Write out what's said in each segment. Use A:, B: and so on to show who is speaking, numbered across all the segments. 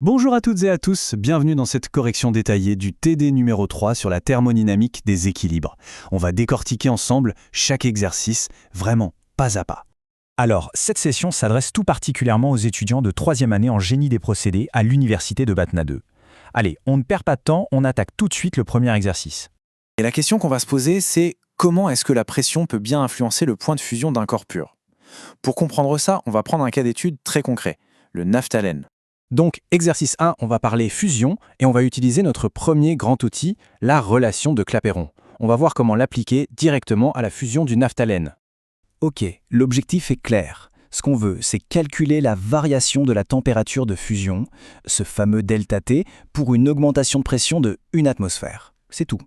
A: Bonjour à toutes et à tous, bienvenue dans cette correction détaillée du TD numéro 3 sur la thermodynamique des équilibres. On va décortiquer ensemble chaque exercice, vraiment pas à pas.
B: Alors, cette session s'adresse tout particulièrement aux étudiants de 3e année en génie des procédés à l'université de Batna 2. Allez, on ne perd pas de temps, on attaque tout de suite le premier exercice.
C: Et la question qu'on va se poser, c'est comment est-ce que la pression peut bien influencer le point de fusion d'un corps pur? Pour comprendre ça, on va prendre un cas d'étude très concret, le naphthalène.
A: Donc, exercice 1, on va parler fusion et on va utiliser notre premier grand outil, la relation de Clapeyron. On va voir comment l'appliquer directement à la fusion du naphthalène.
B: Ok, l'objectif est clair. Ce qu'on veut, c'est calculer la variation de la température de fusion, ce fameux ΔT, pour une augmentation de pression de 1 atmosphère. C'est tout.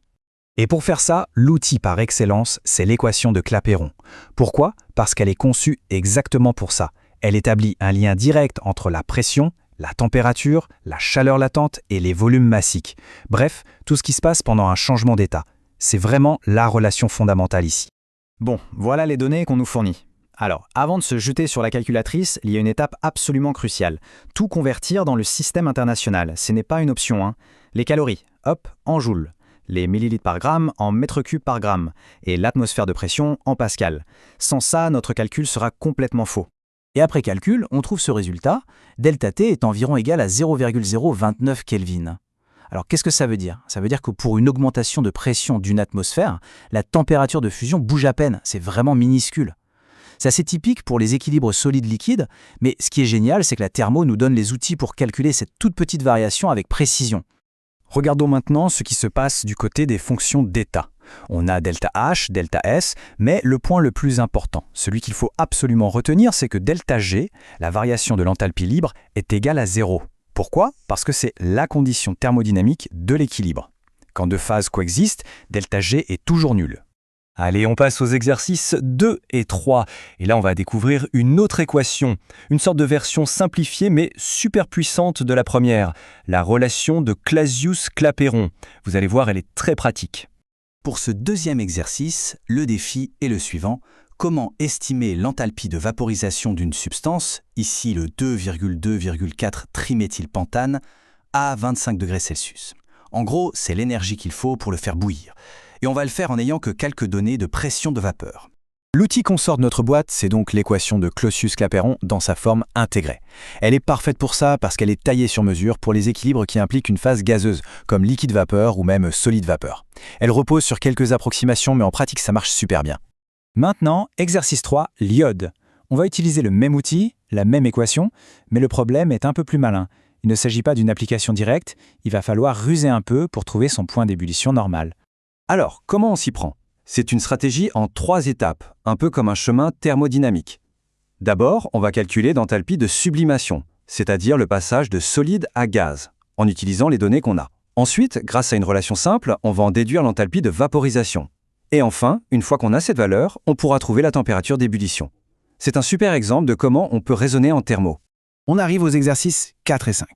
B: Et pour faire ça, l'outil par excellence, c'est l'équation de Clapeyron. Pourquoi? Parce qu'elle est conçue exactement pour ça. Elle établit un lien direct entre la pression, la température, la chaleur latente et les volumes massiques. Bref, tout ce qui se passe pendant un changement d'état. C'est vraiment la relation fondamentale ici.
D: Bon, voilà les données qu'on nous fournit. Alors, avant de se jeter sur la calculatrice, il y a une étape absolument cruciale. Tout convertir dans le système international. Ce n'est pas une option, hein. Les calories, hop, en joules. Les millilitres par gramme en mètres cubes par gramme. Et l'atmosphère de pression en pascal. Sans ça, notre calcul sera complètement faux.
B: Et après calcul, on trouve ce résultat, ΔT est environ égal à 0,029 Kelvin. Alors qu'est-ce que ça veut dire? Ça veut dire que pour une augmentation de pression d'une atmosphère, la température de fusion bouge à peine, c'est vraiment minuscule. C'est assez typique pour les équilibres solides-liquides, mais ce qui est génial, c'est que la thermo nous donne les outils pour calculer cette toute petite variation avec précision.
A: Regardons maintenant ce qui se passe du côté des fonctions d'état. On a ΔH, ΔS, mais le point le plus important, celui qu'il faut absolument retenir, c'est que ΔG, la variation de l'enthalpie libre, est égale à 0. Pourquoi? Parce que c'est la condition thermodynamique de l'équilibre. Quand deux phases coexistent, ΔG est toujours nul. Allez, on passe aux exercices 2 et 3. Et là, on va découvrir une autre équation, une sorte de version simplifiée mais super puissante de la première, la relation de Clausius-Clapeyron. Vous allez voir, elle est très pratique.
B: Pour ce deuxième exercice, le défi est le suivant. Comment estimer l'enthalpie de vaporisation d'une substance, ici le 2,2,4 triméthylpentane, à 25 degrés Celsius. En gros, c'est l'énergie qu'il faut pour le faire bouillir. Et on va le faire en n'ayant que quelques données de pression de vapeur.
A: L'outil qu'on sort de notre boîte, c'est donc l'équation de Clausius-Clapeyron dans sa forme intégrée. Elle est parfaite pour ça parce qu'elle est taillée sur mesure pour les équilibres qui impliquent une phase gazeuse, comme liquide-vapeur ou même solide-vapeur. Elle repose sur quelques approximations, mais en pratique, ça marche super bien.
B: Maintenant, exercice 3, l'iode. On va utiliser le même outil, la même équation, mais le problème est un peu plus malin. Il ne s'agit pas d'une application directe, il va falloir ruser un peu pour trouver son point d'ébullition normal.
A: Alors, comment on s'y prend? C'est une stratégie en 3 étapes, un peu comme un chemin thermodynamique. D'abord, on va calculer l'enthalpie de sublimation, c'est-à-dire le passage de solide à gaz, en utilisant les données qu'on a. Ensuite, grâce à une relation simple, on va en déduire l'enthalpie de vaporisation. Et enfin, une fois qu'on a cette valeur, on pourra trouver la température d'ébullition. C'est un super exemple de comment on peut raisonner en thermo.
E: On arrive aux exercices 4 et 5.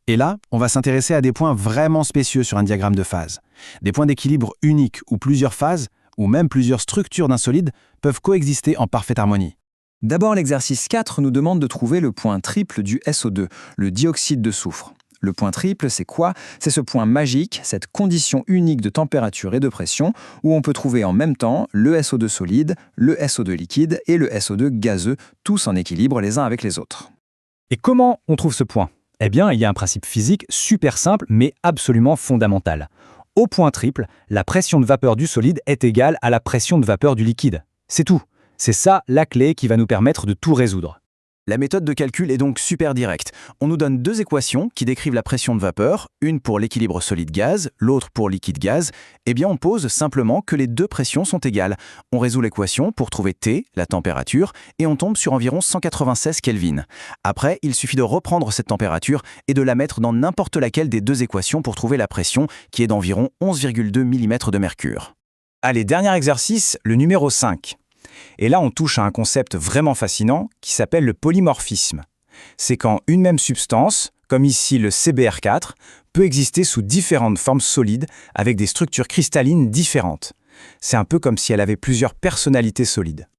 E: Et là, on va s'intéresser à des points vraiment spécieux sur un diagramme de phase. Des points d'équilibre uniques où plusieurs phases, ou même plusieurs structures d'un solide, peuvent coexister en parfaite harmonie.
C: D'abord, l'exercice 4 nous demande de trouver le point triple du SO2, le dioxyde de soufre. Le point triple, c'est quoi? C'est ce point magique, cette condition unique de température et de pression, où on peut trouver en même temps le SO2 solide, le SO2 liquide et le SO2 gazeux, tous en équilibre les uns avec les autres.
B: Et comment on trouve ce point? Eh bien, il y a un principe physique super simple mais absolument fondamental. Au point triple, la pression de vapeur du solide est égale à la pression de vapeur du liquide. C'est tout. C'est ça la clé qui va nous permettre de tout résoudre.
E: La méthode de calcul est donc super directe. On nous donne deux équations qui décrivent la pression de vapeur, une pour l'équilibre solide-gaz, l'autre pour liquide-gaz. Eh bien, on pose simplement que les deux pressions sont égales. On résout l'équation pour trouver T, la température, et on tombe sur environ 196 Kelvin. Après, il suffit de reprendre cette température et de la mettre dans n'importe laquelle des deux équations pour trouver la pression, qui est d'environ 11,2 mm de mercure.
B: Allez, dernier exercice, le numéro 5. Et là, on touche à un concept vraiment fascinant qui s'appelle le polymorphisme. C'est quand une même substance, comme ici le CbR4, peut exister sous différentes formes solides avec des structures cristallines différentes. C'est un peu comme si elle avait plusieurs personnalités solides.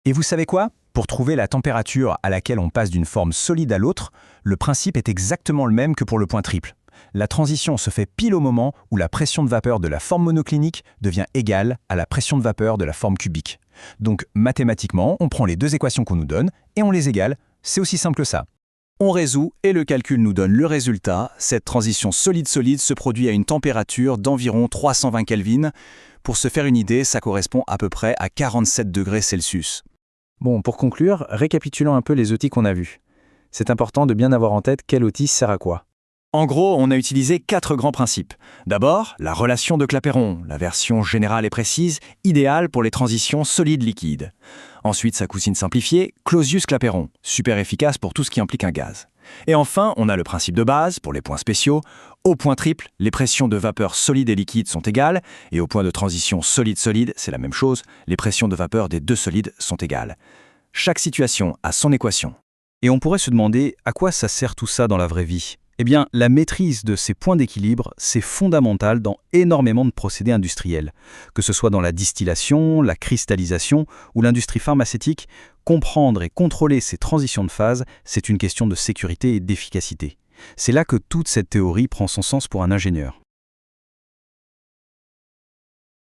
B: Et vous savez quoi?
A: Pour trouver la température à laquelle on passe d'une forme solide à l'autre, le principe est exactement le même que pour le point triple. La transition se fait pile au moment où la pression de vapeur de la forme monoclinique devient égale à la pression de vapeur de la forme cubique. Donc mathématiquement, on prend les deux équations qu'on nous donne et on les égale. C'est aussi simple que ça.
E: On résout et le calcul nous donne le résultat. Cette transition solide-solide se produit à une température d'environ 320 Kelvin. Pour se faire une idée, ça correspond à peu près à 47 degrés Celsius.
B: Bon, pour conclure, récapitulons un peu les outils qu'on a vus. C'est important de bien avoir en tête quel outil sert à quoi.
E: En gros, on a utilisé 4 grands principes. D'abord, la relation de Clapeyron, la version générale et précise, idéale pour les transitions solides-liquides. Ensuite, sa cousine simplifiée, Clausius-Clapeyron, super efficace pour tout ce qui implique un gaz. Et enfin, on a le principe de base, pour les points spéciaux. Au point triple, les pressions de vapeur solide et liquide sont égales, et au point de transition solide-solide, c'est la même chose, les pressions de vapeur des deux solides sont égales. Chaque situation a son équation.
A: Et on pourrait se demander à quoi ça sert tout ça dans la vraie vie ? Eh bien, la maîtrise de ces points d'équilibre, c'est fondamental dans énormément de procédés industriels. Que ce soit dans la distillation, la cristallisation ou l'industrie pharmaceutique, comprendre et contrôler ces transitions de phase, c'est une question de sécurité et d'efficacité. C'est là que toute cette théorie prend son sens pour un ingénieur.